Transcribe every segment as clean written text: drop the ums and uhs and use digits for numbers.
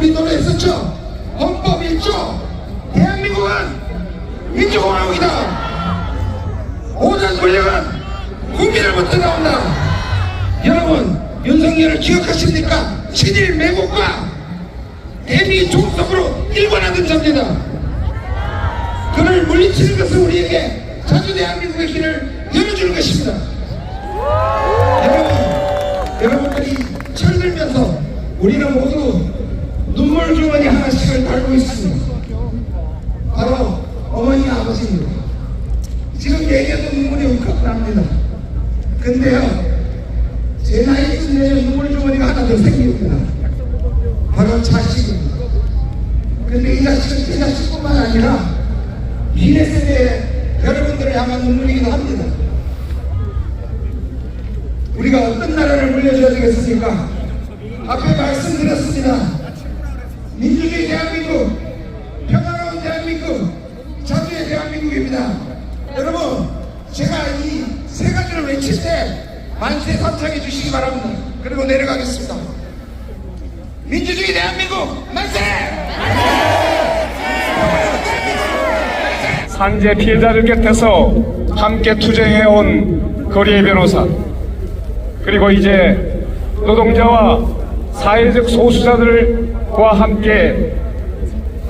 우리도 했었죠. 헌법 1조 대한민국은 민주공화국이다. 모든 권력은 국민으로부터 나온다. 여러분 윤석열을 기억하십니까? 친일 매국과 대미 종속으로 일관하는 존재다. 그를 물리치는 것은 우리에게 자주 대한민국의 길을 열어주는 것입니다. 여러분들이 철들면서 우리는 모두 눈물 주머니 하나씩을 달고 있습니다. 바로 어머니 아버지입니다. 지금 얘기해도 눈물이 울컥 납니다. 근데요, 제 나이쯤 되면 눈물 주머니가 하나 더 생깁니다. 바로 자식입니다. 근데 이 자식은 제 자식뿐만 아니라 미래 세대 여러분들을 향한 눈물이기도 합니다. 우리가 어떤 나라를 물려줘야 되겠습니까? 앞에 말씀드렸습니다. 민주주의 대한민국, 평화로운 대한민국, 자주의 대한민국입니다. 여러분, 제가 이 세 가지를 외칠 때 만세 삼창해 주시기 바랍니다. 그리고 내려가겠습니다. 민주주의 대한민국 만세! 산재 피해자들 곁에서 함께 투쟁해온 거리의 변호사, 그리고 이제 노동자와 사회적 소수자들과 함께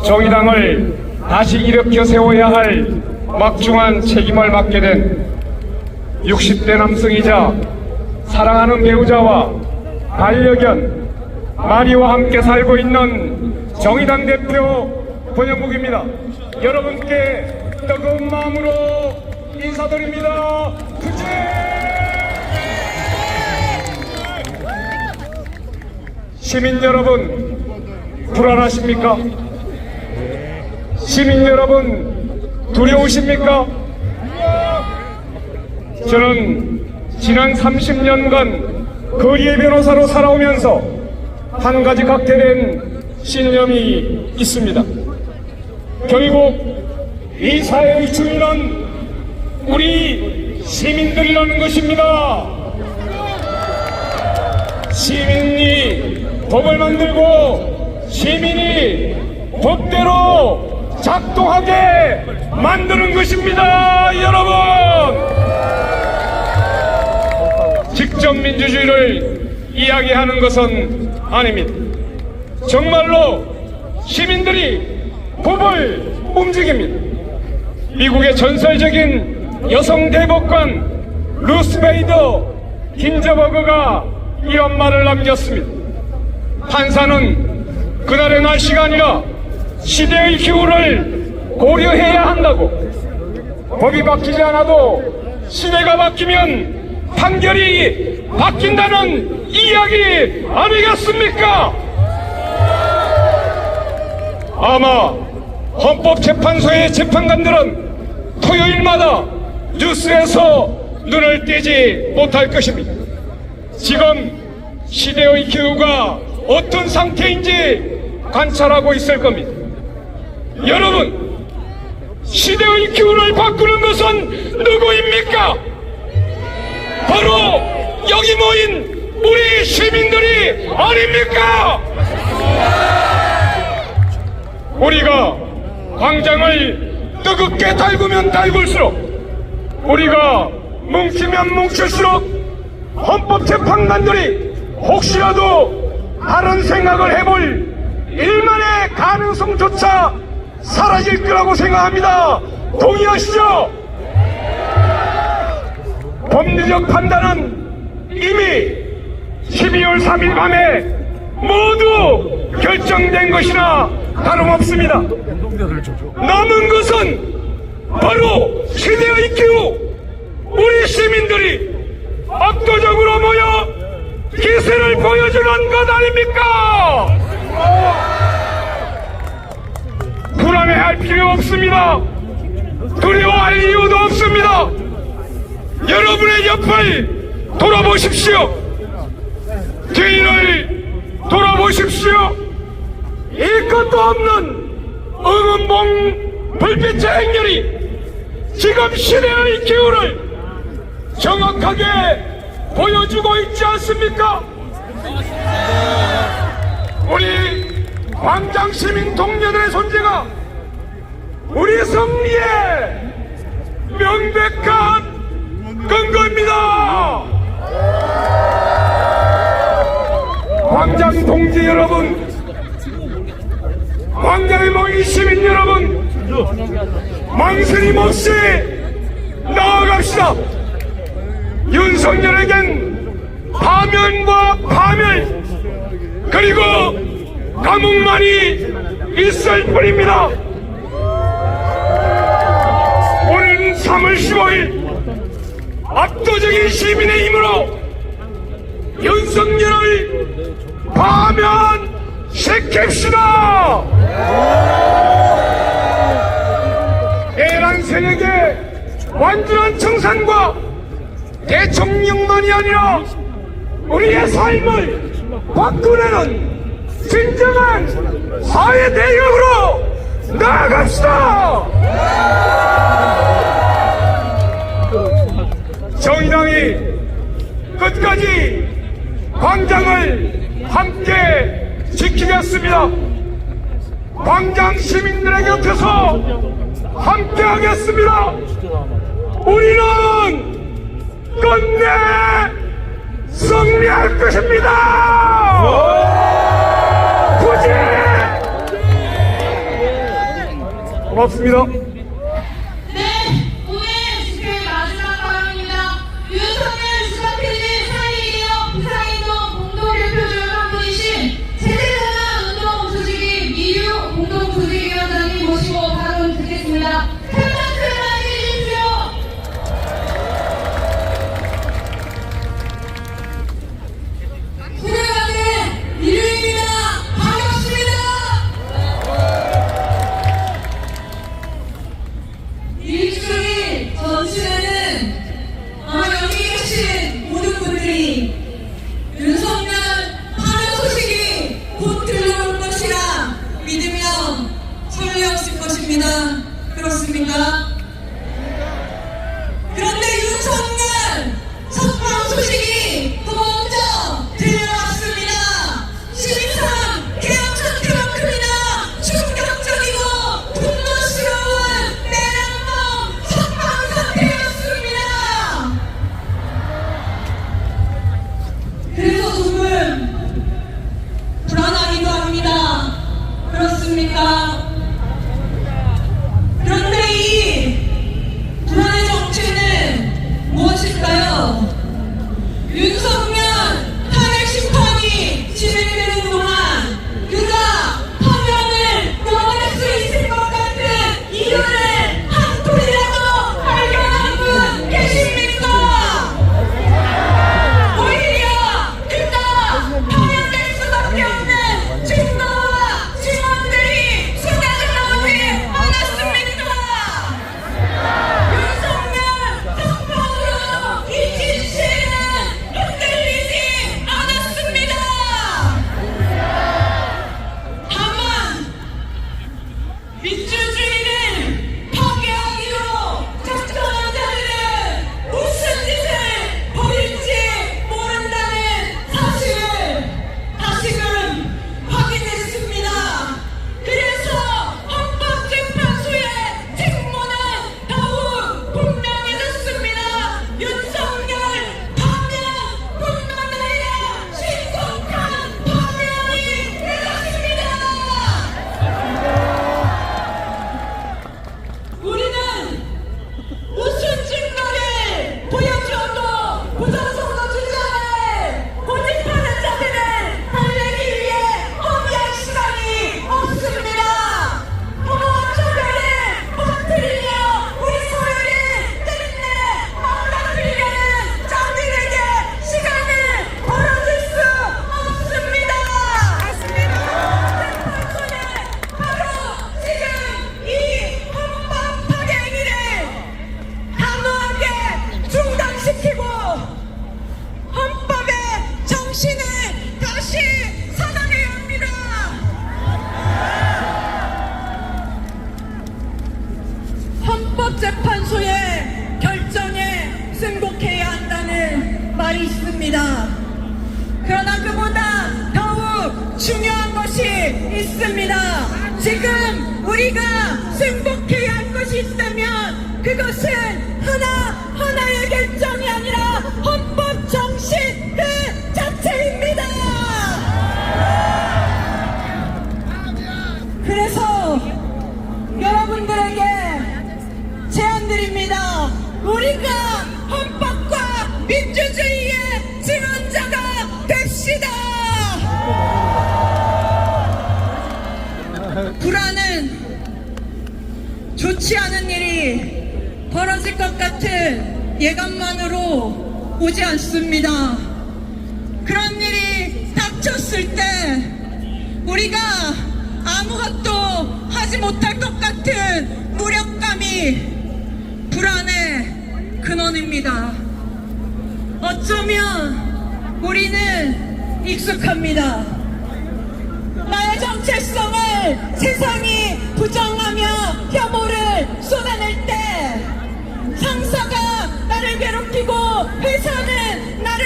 정의당을 다시 일으켜 세워야 할 막중한 책임을 맡게 된 60대 남성이자 사랑하는 배우자와 반려견 마리와 함께 살고 있는 정의당 대표 권영국입니다. 여러분께 뜨거운 마음으로 인사드립니다. 투쟁! 시민 여러분, 불안하십니까? 시민 여러분, 두려우십니까? 저는 지난 30년간 거리의 변호사로 살아오면서 한 가지 각별한 신념이 있습니다. 결국 이 사회의 주인은 우리 시민들이라는 것입니다. 시민이 법을 만들고 시민이 법대로 작동하게 만드는 것입니다. 여러분, 직접 민주주의를 이야기하는 것은 아닙니다. 정말로 시민들이 법을 움직입니다. 미국의 전설적인 여성 대법관 루스 베이더 긴저버그가 이런 말을 남겼습니다. 판사는 그날의 날씨가 아니라 시대의 기후를 고려해야 한다고. 법이 바뀌지 않아도 시대가 바뀌면 판결이 바뀐다는 이야기 아니겠습니까? 아마 헌법재판소의 재판관들은 토요일마다 뉴스에서 눈을 떼지 못할 것입니다. 지금 시대의 기후가 어떤 상태인지 관찰하고 있을 겁니다. 여러분, 시대의 기후를 바꾸는 것은 누구입니까? 바로 여기 모인 우리 시민들이 아닙니까? 우리가 광장을 뜨겁게 달구면 달굴수록, 우리가 뭉치면 뭉칠수록 헌법재판관들이 혹시라도 다른 생각을 해볼 일만의 가능성조차 사라질 거라고 생각합니다. 동의하시죠? 법리적 판단은 이미 12월 3일 밤에 모두 결정된 것이나 다름없습니다. 남은 것은 바로 시대의 기후, 우리 시민들이 압도적으로 모여 기세를 보여주는 것 아닙니까? 불안해할 필요 없습니다. 두려워할 이유도 없습니다. 여러분의 옆을 돌아보십시오. 뒤를 돌아보십시오. 일 것도 없는 응은봉 불빛의 행렬이 지금 시대의 기후를 정확하게 보여주고 있지 않습니까? 우리 광장 시민 동료들의 존재가 우리 승리의 명백한 근거입니다. 광장 동지 여러분, 광장에 모인 시민 여러분, 망설임 없이 나아갑시다. 윤석열에겐 파면과 파멸 그리고 감옥만이 있을 뿐입니다. 오늘 3월 15일 압도적인 시민의 힘으로 윤석열을 파면시킵시다. 대란 세력의 완전한 청산과 대통령만이 아니라 우리의 삶을 바꾸려는 진정한 사회 대역으로 나아갑시다. 정의당이 끝까지 광장을 함께 지키겠습니다. 광장 시민들의 곁에서 함께 하겠습니다. 우리는 끝내 승리할 것입니다. 부지! 고맙습니다. 네, 오늘 집회 마지막 발언입니다. 윤석열 주사필리 사인이요 비상행동 공동대표주 한 분이신 제대전환 운동 조직위 미유 공동조직위원장님 모시고 발언 듣겠습니다. 큰 박수 해주십시오. 훈련하는 일요일입니다. 반갑습니다. 일주일 전쯤에는 아마 여기 계신 모든 분들이 윤석열 파면 소식이 곧 들려올 것이라 믿으며 설레었을 것입니다. 그렇습니까? 그런데 윤석열 석방 소식이 더 먼저 들려왔습니다. 신상 개혁 상태만큼이나 충격적이고 분노스러운 내란범 석방 사태였습니다. 그래서 조금 불안하기도 합니다. 그렇습니까? 그런데 이 불안의 정체는 무엇일까요? 윤석열 탄핵 심판이 진행되는 동안 그가 파면을 끊어낼 수 있을 것 같은 이유를 한 톨이라도 발견한 분 계십니까? 오히려 그가 파면될 수밖에 없는 증거와 증언들이 쏟아져 나오지 않았습니까? 윤석열 석방으로 이 진실은 흔들리지 않았습니다. 다만 민주주의를 파괴하기로 작정한 자들은 무슨 짓을 벌일지 모른다는 사실을 다시금 확인했습니다. 그래서 헌법재판소의 책무는 더욱 분명해졌습니다. 윤석열 파면뿐만 아니라 신속한 파면이 되었습니다. 우리는 무슨 증거를 보여줘도 부정선거 주장을 고집하는 자들을 달래기 위해 허비할 시간이 없습니다. 부모와 초별을 퍼뜨리며 우리 사회를 끝내 망가뜨리려는 자들에게 시간을 벌어줄 수 없습니다. 재판소는 바로 지금 이 헌법 파괴 행위를 단호하게 중단시키고 헌법의 정신을 다시 선언해야 합니다. 헌법재판소의 결정에 승복해야 한다는 말이 있습니다. 그러나 그보다 더욱 중요한 것이 있습니다. 지금 우리가 승복해야 할 것이 있다면 그것은 하나의 결정이 아니라 헌법 정신 그 자체입니다. 그래서 여러분들에게 제안드립니다. 우리가 헌법과 민주주의의 증언자가 됩시다. 불안은 좋지 않은 일이 벌어질 것 같은 예감만으로 오지 않습니다. 그런 일이 닥쳤을 때 우리가 아무것도 하지 못할 것 같은 무력감이 불안의 근원입니다. 어쩌면 우리는 익숙합니다. 나의 정체성을 세상이 부정하며 혐오를 쏟아낼 때, 상사가 나를 괴롭히고 회사는 나를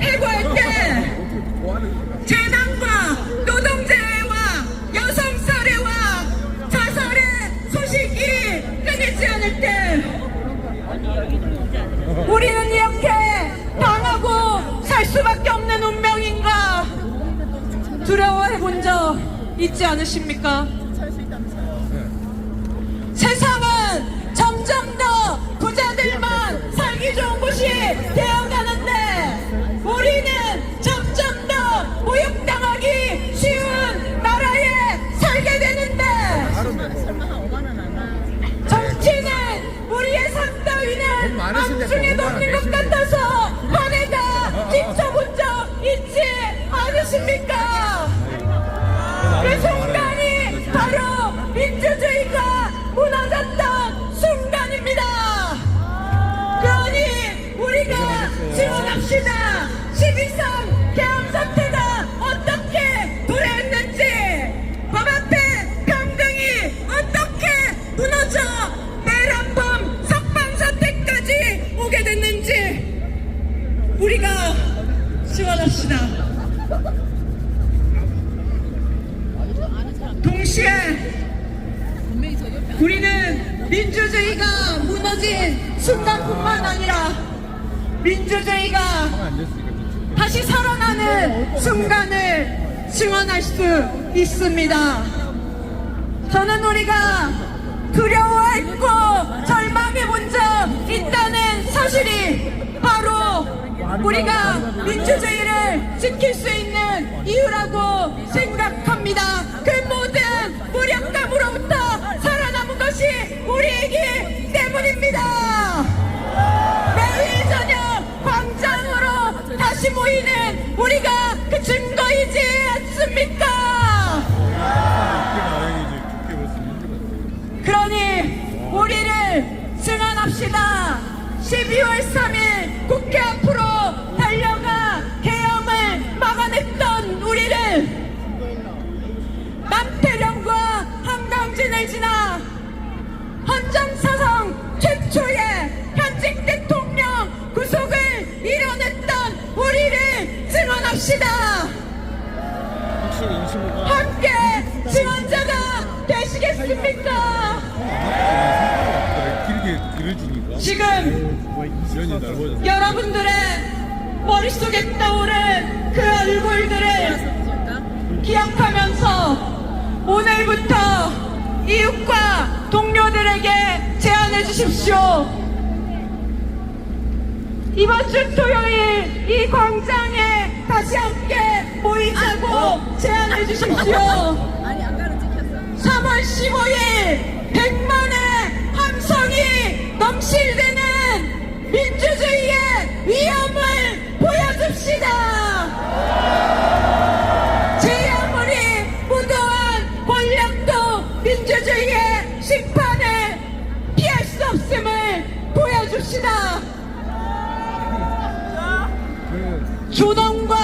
해고할 때, 재난과 노동재해와 여성 살해와 자살의 소식이 끊이지 않을 때, 우리는 이렇게 당하고 살 수밖에 없는 운명인가 두려워해 본 적 있지 않으십니까? 세상은 점점 더 부자들만 살기 좋은 곳이 되어가는데 우리는 점점 더 모욕당하기 쉬운 나라에 살게 되는데 정치는 우리의 삶 따위는 안중에 놓는 것 같아서 화내다 지쳐본 적 있지 않으십니까? 그 순간이 바로 민주주의가 무너졌던 순간입니다. 그러니 우리가 지원합시다. 12.3 계엄 사태가 어떻게 도래했는지, 법 앞에 평등이 어떻게 무너져 내란범 석방 사태까지 오게 됐는지 우리가 지원합시다. 동시에 우리는 민주주의가 무너진 순간뿐만 아니라 민주주의가 다시 살아나는 순간을 증언할 수 있습니다. 저는 우리가 두려워했고 절망해본 적 있다는 사실이 바로 우리가 민주주의를 지킬 수 있는 이유라고 생각합니다. 그 모든 무력감으로부터 살아남은 것이 우리이기 때문입니다. 내일 저녁 광장으로 다시 모이는 우리가 그 증거이지 않습니까? 그러니 우리를 증언합시다. 12월 3일 국회 앞으로 달려가 계엄을 막아냈던 우리를 남태령과 한강진을 지나 헌정사상 최초의 현직 대통령 구속을 이뤄냈던 우리를 증언합시다. 함께 증언자가 되시겠습니까? 지금 여러분들의 머릿속에 떠오른 그 얼굴들을 기억하면서 오늘부터 이웃과 동료들에게 제안해 주십시오. 이번 주 토요일 이 광장에 다시 함께 모이자고 제안해 주십시오. 3월 15일 100만의 함성이 넘실대는 민주주의의 위엄을 보여줍시다. 제 아무리 무도한 권력도 민주주의의 심판을 피할 수 없음을 보여줍시다. 존엄과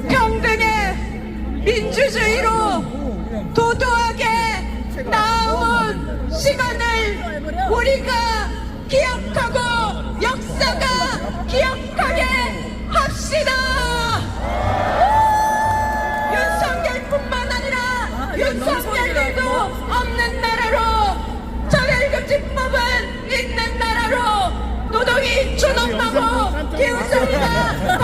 평등의 민주주의로 도도하게 나아온 시간을 우리가 기억하고 역사가 기억하게 합시다. 윤석열뿐만 아니라 감사합니다.